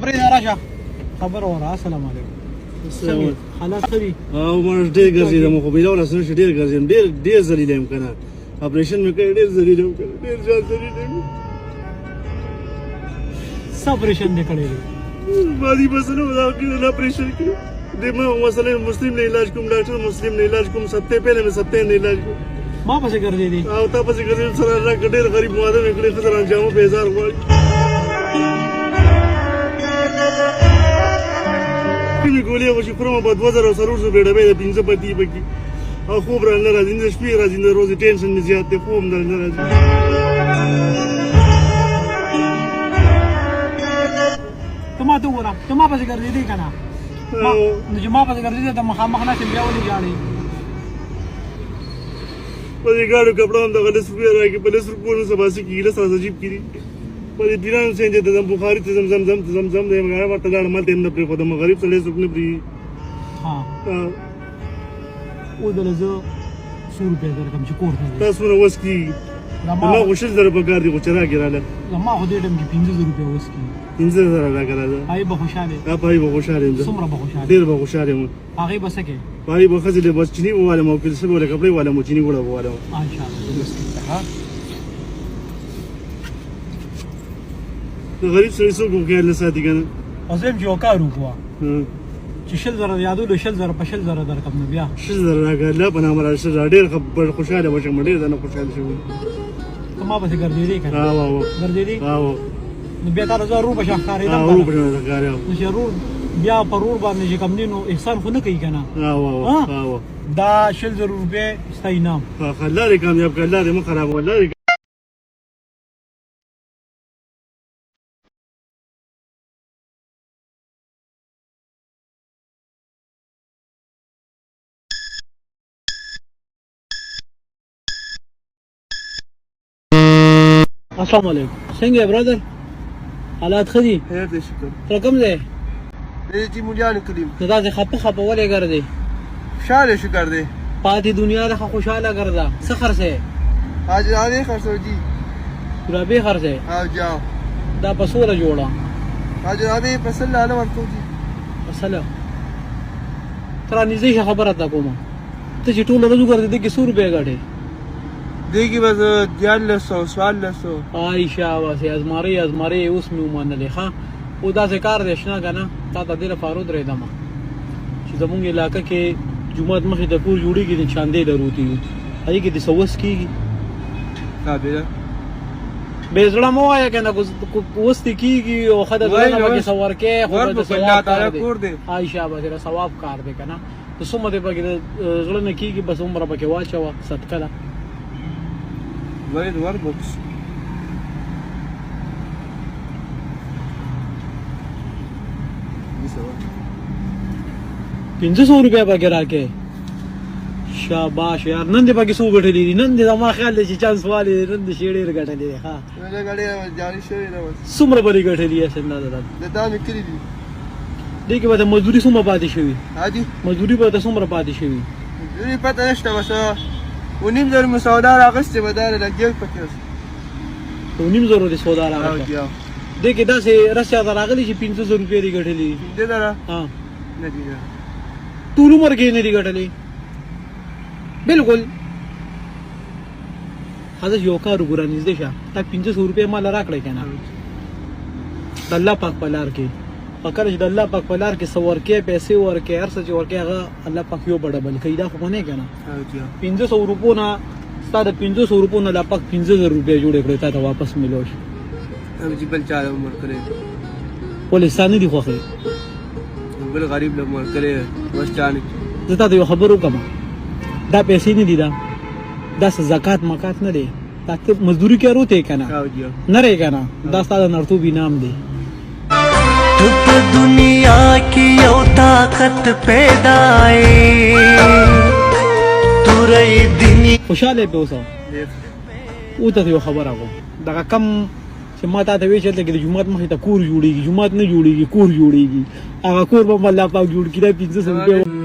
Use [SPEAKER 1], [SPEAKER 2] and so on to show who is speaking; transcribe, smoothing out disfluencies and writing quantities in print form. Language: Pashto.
[SPEAKER 1] پرې راشه خبر اوره. السلام علیکم. حالات ښه دي؟
[SPEAKER 2] عمر ډېر ګرځېدم خو بېله ولس نه شي ډېر ګرځېدم ډېر ذلیله یم که نه اپریشن مې کړی ډېر ذلیله یم که نه ډېر زیات ذلیله یم.
[SPEAKER 1] څه اپریشن دې کړی دی؟
[SPEAKER 2] مالي مسله وه دا نه اپریشن کړی دې ما مسله مسلم نه علاج کوم ډاکټر مسلم نه علاج کوم سپتې پهلې مې سپتې نه علاج کوم
[SPEAKER 1] ما پسې ګرځېدې
[SPEAKER 2] او تا پسې ګرځېدم سره راکړه ډېر غریب مواده مې کړې ښه سره انجامه په هزار غواړي کومې ګولۍ خو چې خورم به 2400 بې ډبې د 5 پتې پکې او خوب رانه راځي نه شپې راځي نه روزې ټینشن مې زیات دی خوب نه راځي.
[SPEAKER 1] ته ما ته وګوره ته ما پسې ګرځېدې که نه نو چې ما پسې ګرځېدې ته مخامخ ناستې بیا ولې ژاړې؟
[SPEAKER 2] په دې ګاډو کپړه هم دغه 10 روپۍ راکړي په 10 روپو نه سباسي کېږي 10 راځه جیب کړي په دې پیرانو سینجې ته ځم بخاري ته ځم زم دی مګر ورته لاړم هلته یې نه پرېښودم غریب سړی څوک نه پرېږدي.
[SPEAKER 1] اوس دله زه 100 روپۍ درکړم چې کور ته ځې
[SPEAKER 2] تا څومره وس کېږي زما خو 6000 پکار دي خو چې راکړې راله
[SPEAKER 1] زما خو دې ټایم کې 500 روپۍ وس کېږي
[SPEAKER 2] 15000 راکړه راځه
[SPEAKER 1] هغې به خوشحاله
[SPEAKER 2] پای به خوشحاله یم
[SPEAKER 1] څومره به خوشحاله
[SPEAKER 2] ډېر به خوشحاله یم
[SPEAKER 1] هغې به څه کوې
[SPEAKER 2] پای به ښځې بس چیني ووالم او کلسه به ولې کپړې والم او چیني ګوړه به والم د غریب سړي څوک هم خیال نه ساتي که نه
[SPEAKER 1] او زه یم چې یو کار وکړه چې 10000 یادولو 10000 په 10000 درکړم نو بیا
[SPEAKER 2] 10000 راکړه الله په نامه راشه ډېر خوشحاله به شم ډېر نه خوشحاله شوم
[SPEAKER 1] ته ما پسې ګرځېدې که نه ګرځېدې نو بیا تا ته زه رور په شان ښکارېدم نو چې رور بیا په رور باندې چې کوم دی نو احسان خو نه کوي که نه دا 10000 روپۍ ستا انعام
[SPEAKER 2] الله دې کامیاب کړه الله دې مه خرابوه الله دې
[SPEAKER 1] السلام علیکم څنګه یې برادر حالات ښه دي
[SPEAKER 2] خیر دی شکر
[SPEAKER 1] ته کوم ځای
[SPEAKER 2] دی چې مولیانو کلي
[SPEAKER 1] نو داسې خپه ولې ګرځې
[SPEAKER 2] خوشحاله شکر دی
[SPEAKER 1] پاتې دنیا څخه خوشحاله ګرځه څه خرڅې
[SPEAKER 2] حاجرابې خرڅو جي
[SPEAKER 1] جرابې خرڅې
[SPEAKER 2] او جاو
[SPEAKER 1] دا په څومره جوړه
[SPEAKER 2] حاجرابې په 100 لاله ورکوو جي
[SPEAKER 1] په 100 ته رانږدې شه خبره ته کومه ته چې ټوله ورځ وګرځې دې کې 100 روپۍ ګټې
[SPEAKER 2] دې کې بس 1400
[SPEAKER 1] آی شاباسې ازمارې اوس مې ومنلې ښه او داسې کار دی شنه که نه تا ته دې لپاره ودرېدم چې زمونږ علاقه کې جومات مخې ته کور جوړېږي د چاندې لروتي یو هغې کې د څه وس کېږي بې زړه مه وایه که نه وس دې کېږي او ښه د زړه نه پکې څه ورکې خو د ثواب کار دی آی شاباسې د ثواب کار دی که نه د څومره دې پکې د زړه نه کېږي بس عمره پکې واچوه صدقه ده
[SPEAKER 2] Wait, what books?
[SPEAKER 1] پنځه سوه روپۍ پکې راکې شاباش یار نن دې پکې څو ګټلې دي نن دې زما خیال دی چې چانس والې نن دې شی ډېر ګټلې دی ښه څومره به دې ګټلې یې اندازه ده
[SPEAKER 2] دا مې کړي دي
[SPEAKER 1] دې کې به د مزدوري څومره پاتې شوي مزدوري به ته څومره پاتې شوي
[SPEAKER 2] مزدوري پته نشته بس 9,000 مې سودا راغستې به دا لګیا پکې اوس
[SPEAKER 1] 9,000 دې سودا راغسته دې کې داسې رسیا ته راغلي چې 500 روپۍ دې ګټلې دي
[SPEAKER 2] دې دره
[SPEAKER 1] نه دي ټول عمر کې نه دي ګټلې بالکل حاضر یو کار وګوره نږدې شه تا 500 روپۍ مال راکړی که نه د الله پاک په لار کې فکر چې د الله پاک په لار کې څه ورکې پیسې ورکې هر څه چې ورکې هغه الله پاک یو به ډبل کوي دا خو به نه یې که نه 500 روپو نه ستا د 500 روپو نه الله پاک 50,000 روپۍ جوړې کړې تا ته واپس میلو شي
[SPEAKER 2] بل چا له عمر کړی
[SPEAKER 1] ولې ستا نه دي خوښې
[SPEAKER 2] بل غریب له عمر کړی بس چا نه
[SPEAKER 1] زه تا ته یو خبر وکړم دا پیسې نه دي دا څه زکات مکات نه دی دا ته مزدوري کې روته که نه نه رهې که نه دا ستا د نرتوب انعام دی
[SPEAKER 3] تو په دنیا کې یو طاقت پیدا تورې دنیا
[SPEAKER 1] خوشاله به اوسه او ته یو خبره کوم دغه کم چې ما ته وی چې د جمعات مخې ته کور جوړیږي جمعات نه جوړیږي کور جوړیږي هغه کور به الله پاک جوړ کړي 500 روپۍ